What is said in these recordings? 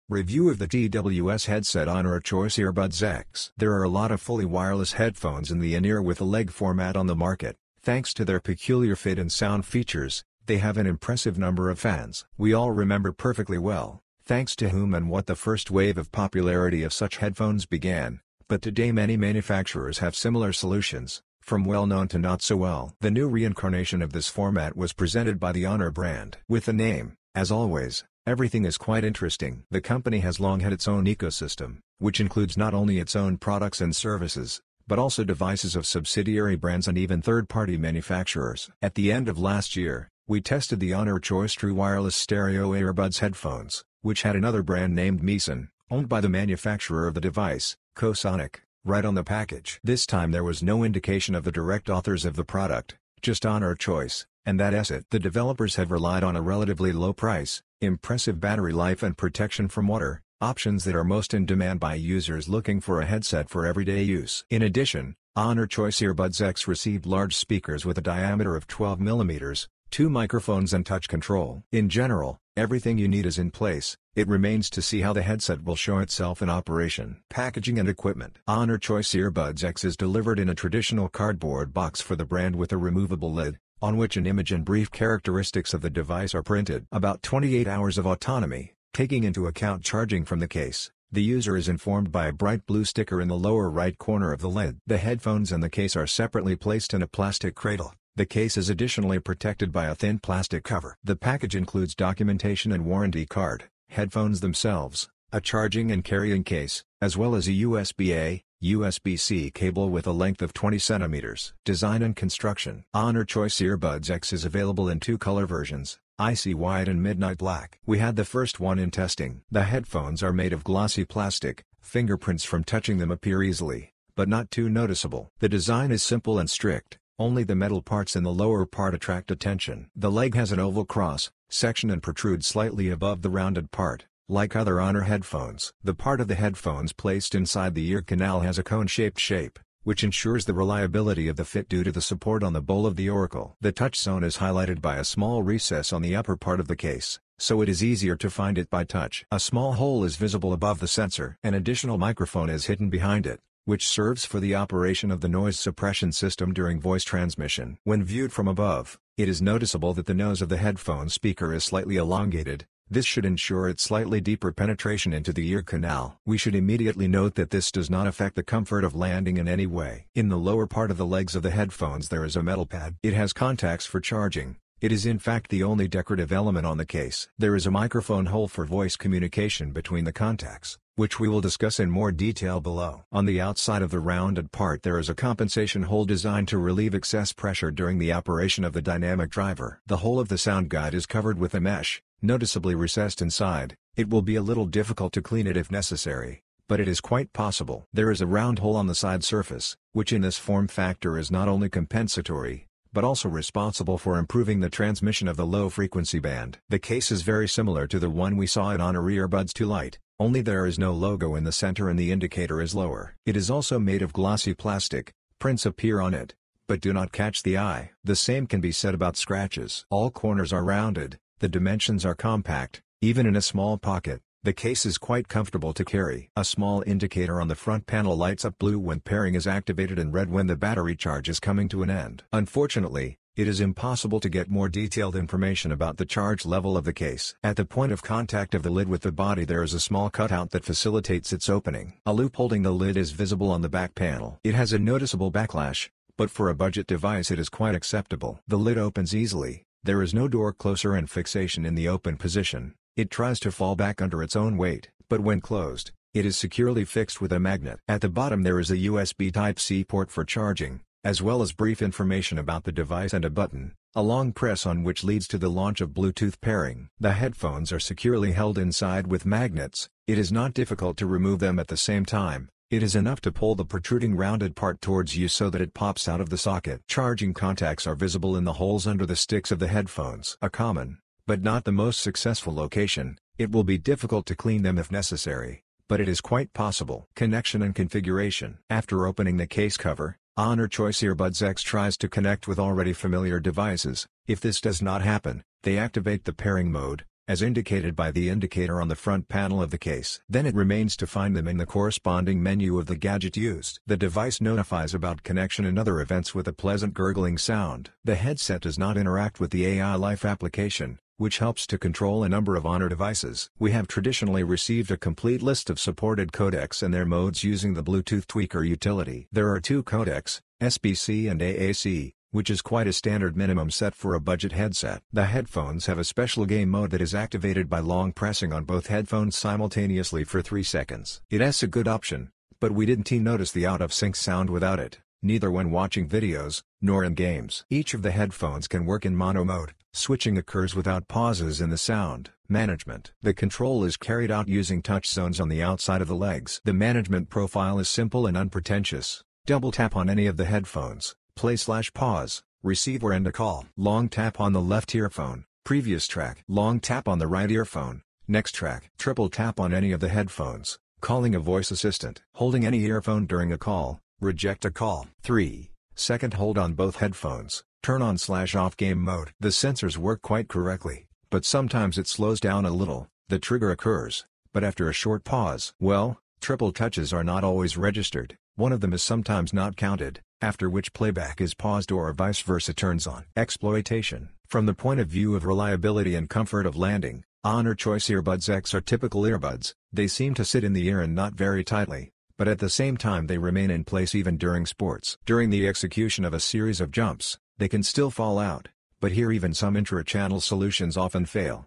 Review of the TWS headset Honor Choice Earbuds X. There are a lot of fully wireless headphones in the in-ear with a leg format on the market. Thanks to their peculiar fit and sound features, they have an impressive number of fans. We all remember perfectly well, thanks to whom and what the first wave of popularity of such headphones began, but today many manufacturers have similar solutions, from well-known to not so well. The new reincarnation of this format was presented by the Honor brand. With the name, as always, everything is quite interesting. The company has long had its own ecosystem, which includes not only its own products and services, but also devices of subsidiary brands and even third-party manufacturers. At the end of last year, we tested the Honor Choice True Wireless Stereo Earbuds headphones, which had another brand named Meeson, owned by the manufacturer of the device, Cosonic, right on the package. This time there was no indication of the direct authors of the product, just Honor Choice, and that's it. The developers have relied on a relatively low price, impressive battery life and protection from water, options that are most in demand by users looking for a headset for everyday use. In addition, Honor Choice Earbuds X received large speakers with a diameter of 12 mm, 2 microphones and touch control. In general, everything you need is in place. It remains to see how the headset will show itself in operation. Packaging and equipment. Honor Choice Earbuds X is delivered in a traditional cardboard box for the brand with a removable lid, on which an image and brief characteristics of the device are printed. About 28 hours of autonomy, taking into account charging from the case. The user is informed by a bright blue sticker in the lower right corner of the lid. The headphones and the case are separately placed in a plastic cradle. The case is additionally protected by a thin plastic cover. The package includes documentation and warranty card, headphones themselves, a charging and carrying case, as well as a USB-A, USB-C cable with a length of 20 cm. Design and construction. Honor Choice Earbuds X is available in two color versions, icy white and midnight black. We had the first one in testing. The headphones are made of glossy plastic, fingerprints from touching them appear easily, but not too noticeable. The design is simple and strict. Only the metal parts in the lower part attract attention. The leg has an oval cross section and protrudes slightly above the rounded part, like other Honor headphones. The part of the headphones placed inside the ear canal has a cone-shaped shape, which ensures the reliability of the fit due to the support on the bowl of the auricle. The touch zone is highlighted by a small recess on the upper part of the case, so it is easier to find it by touch. A small hole is visible above the sensor. An additional microphone is hidden behind it, which serves for the operation of the noise suppression system during voice transmission. When viewed from above, it is noticeable that the nose of the headphone speaker is slightly elongated. This should ensure its slightly deeper penetration into the ear canal. We should immediately note that this does not affect the comfort of landing in any way. In the lower part of the legs of the headphones there is a metal pad. It has contacts for charging. It is in fact the only decorative element on the case. There is a microphone hole for voice communication between the contacts, which we will discuss in more detail below. On the outside of the rounded part there is a compensation hole designed to relieve excess pressure during the operation of the dynamic driver. The whole of the sound guide is covered with a mesh, noticeably recessed inside. It will be a little difficult to clean it if necessary, but it is quite possible. There is a round hole on the side surface, which in this form factor is not only compensatory, but also responsible for improving the transmission of the low-frequency band. The case is very similar to the one we saw at Honor Earbuds 2 Lite, only there is no logo in the center and the indicator is lower. It is also made of glossy plastic. Prints appear on it, but do not catch the eye. The same can be said about scratches. All corners are rounded, the dimensions are compact, even in a small pocket. The case is quite comfortable to carry. A small indicator on the front panel lights up blue when pairing is activated and red when the battery charge is coming to an end. Unfortunately, it is impossible to get more detailed information about the charge level of the case. At the point of contact of the lid with the body there is a small cutout that facilitates its opening. A loop holding the lid is visible on the back panel. It has a noticeable backlash, but for a budget device it is quite acceptable. The lid opens easily. There is no door closer and fixation in the open position. It tries to fall back under its own weight, but when closed, it is securely fixed with a magnet. At the bottom there is a USB Type-C port for charging, as well as brief information about the device and a button, a long press on which leads to the launch of Bluetooth pairing. The headphones are securely held inside with magnets. It is not difficult to remove them at the same time. It is enough to pull the protruding rounded part towards you so that it pops out of the socket. Charging contacts are visible in the holes under the sticks of the headphones. A common, but not the most successful location. It will be difficult to clean them if necessary, but it is quite possible. Connection and configuration. After opening the case cover, Honor Choice Earbuds X tries to connect with already familiar devices. If this does not happen, they activate the pairing mode, as indicated by the indicator on the front panel of the case. Then it remains to find them in the corresponding menu of the gadget used. The device notifies about connection and other events with a pleasant gurgling sound. The headset does not interact with the AI Life application, which helps to control a number of Honor devices. We have traditionally received a complete list of supported codecs and their modes using the Bluetooth Tweaker utility. There are two codecs, SBC and AAC, which is quite a standard minimum set for a budget headset. The headphones have a special game mode that is activated by long pressing on both headphones simultaneously for 3 seconds. It's a good option, but we didn't notice the out-of-sync sound without it, neither when watching videos, nor in games. Each of the headphones can work in mono mode. Switching occurs without pauses in the sound management. The control is carried out using touch zones on the outside of the legs. The management profile is simple and unpretentious. Double tap on any of the headphones, play/pause, receive or end a call. Long tap on the left earphone, previous track. Long tap on the right earphone, next track. Triple tap on any of the headphones, calling a voice assistant. Holding any earphone during a call, reject a call. 3-second hold on both headphones, turn on/off game mode. The sensors work quite correctly, but sometimes it slows down a little. The trigger occurs, but after a short pause. Triple touches are not always registered. One of them is sometimes not counted, after which playback is paused or vice versa turns on. Exploitation. From the point of view of reliability and comfort of landing, Honor Choice Earbuds X are typical earbuds. They seem to sit in the ear and not very tightly, but at the same time they remain in place even during sports. During the execution of a series of jumps, they can still fall out, but here even some intra-channel solutions often fail.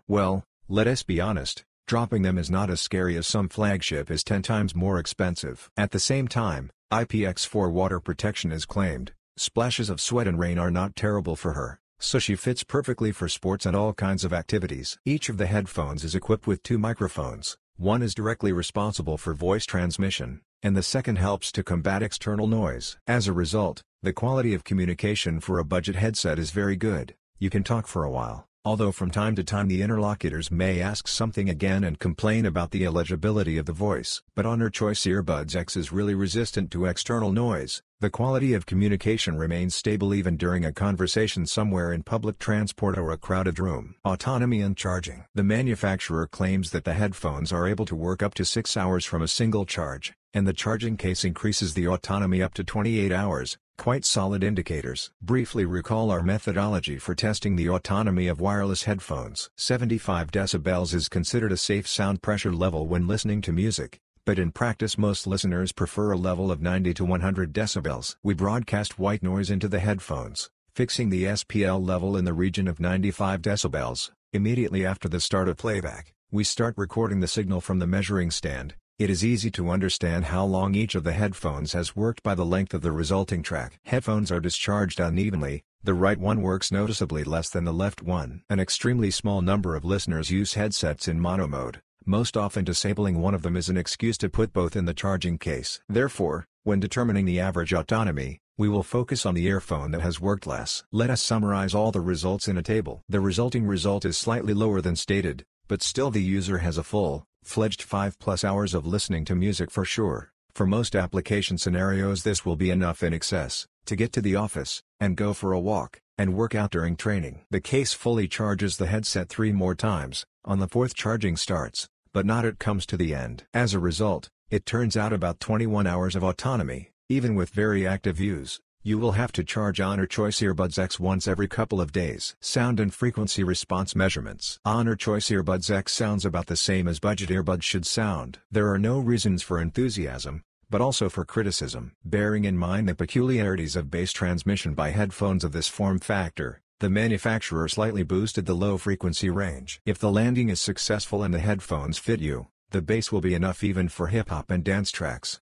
Let us be honest, dropping them is not as scary as some flagship is 10 times more expensive. At the same time, IPX4 water protection is claimed. Splashes of sweat and rain are not terrible for her, so she fits perfectly for sports and all kinds of activities. Each of the headphones is equipped with 2 microphones. One is directly responsible for voice transmission, and the second helps to combat external noise. As a result, the quality of communication for a budget headset is very good. You can talk for a while, although from time to time the interlocutors may ask something again and complain about the illegibility of the voice. But Honor Choice Earbuds X is really resistant to external noise. The quality of communication remains stable even during a conversation somewhere in public transport or a crowded room. Autonomy and charging. The manufacturer claims that the headphones are able to work up to 6 hours from a single charge, and the charging case increases the autonomy up to 28 hours. Quite solid indicators. Briefly recall our methodology for testing the autonomy of wireless headphones. 75 decibels is considered a safe sound pressure level when listening to music, but in practice most listeners prefer a level of 90 to 100 decibels. We broadcast white noise into the headphones, fixing the SPL level in the region of 95 decibels. Immediately after the start of playback, we start recording the signal from the measuring stand. It is easy to understand how long each of the headphones has worked by the length of the resulting track. Headphones are discharged unevenly. The right one works noticeably less than the left one. An extremely small number of listeners use headsets in mono mode. Most often disabling one of them is an excuse to put both in the charging case. Therefore, when determining the average autonomy, we will focus on the earphone that has worked less. Let us summarize all the results in a table. The resulting result is slightly lower than stated, but still the user has a full-fledged 5+ hours of listening to music for sure. For most application scenarios this will be enough in excess, to get to the office, and go for a walk, and work out during training. The case fully charges the headset 3 more times, on the 4th charging starts, but not it comes to the end. As a result, it turns out about 21 hours of autonomy. Even with very active use, you will have to charge Honor Choice Earbuds X once every couple of days. Sound and frequency response measurements. Honor Choice Earbuds X sounds about the same as budget earbuds should sound. There are no reasons for enthusiasm, but also for criticism. Bearing in mind the peculiarities of bass transmission by headphones of this form factor, the manufacturer slightly boosted the low frequency range. If the landing is successful and the headphones fit you, the bass will be enough even for hip-hop and dance tracks.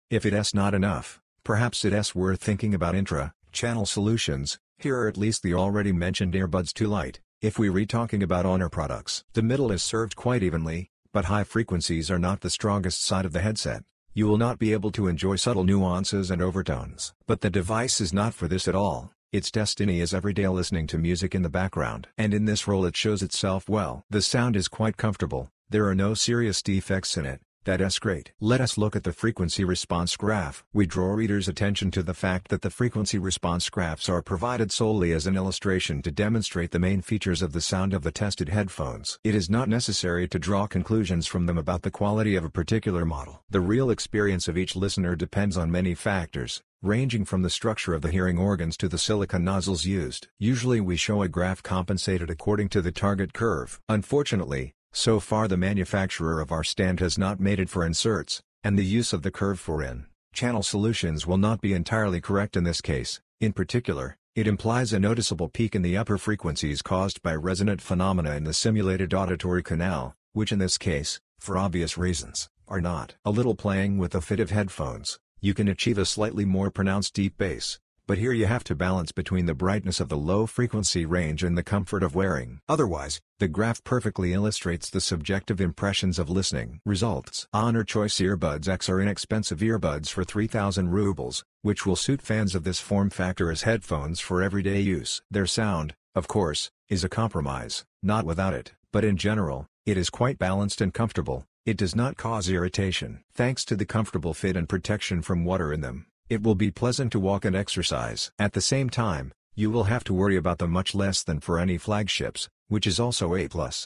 If it's not enough, perhaps it's worth thinking about intra-channel solutions. Here are at least the already mentioned Earbuds 2 Lite. If we talking about Honor products, the middle is served quite evenly, but high frequencies are not the strongest side of the headset. You will not be able to enjoy subtle nuances and overtones. But the device is not for this at all. Its destiny is everyday listening to music in the background. And in this role it shows itself well. The sound is quite comfortable. There are no serious defects in it, That's great. Let us look at the frequency response graph. We draw readers' attention to the fact that the frequency response graphs are provided solely as an illustration to demonstrate the main features of the sound of the tested headphones. It is not necessary to draw conclusions from them about the quality of a particular model. The real experience of each listener depends on many factors, ranging from the structure of the hearing organs to the silicone nozzles used. Usually we show a graph compensated according to the target curve. Unfortunately, so far the manufacturer of our stand has not made it for inserts, and the use of the curve for in-channel solutions will not be entirely correct in this case. In particular, it implies a noticeable peak in the upper frequencies caused by resonant phenomena in the simulated auditory canal, which in this case, for obvious reasons, are not. A little playing with the fit of headphones, you can achieve a slightly more pronounced deep bass, but here you have to balance between the brightness of the low frequency range and the comfort of wearing. Otherwise, the graph perfectly illustrates the subjective impressions of listening. Results: Honor Choice Earbuds X are inexpensive earbuds for 3,000 rubles, which will suit fans of this form factor as headphones for everyday use. Their sound, of course, is a compromise, not without it, but in general, it is quite balanced and comfortable. It does not cause irritation. Thanks to the comfortable fit and protection from water in them, it will be pleasant to walk and exercise. At the same time, you will have to worry about them much less than for any flagships, which is also a plus.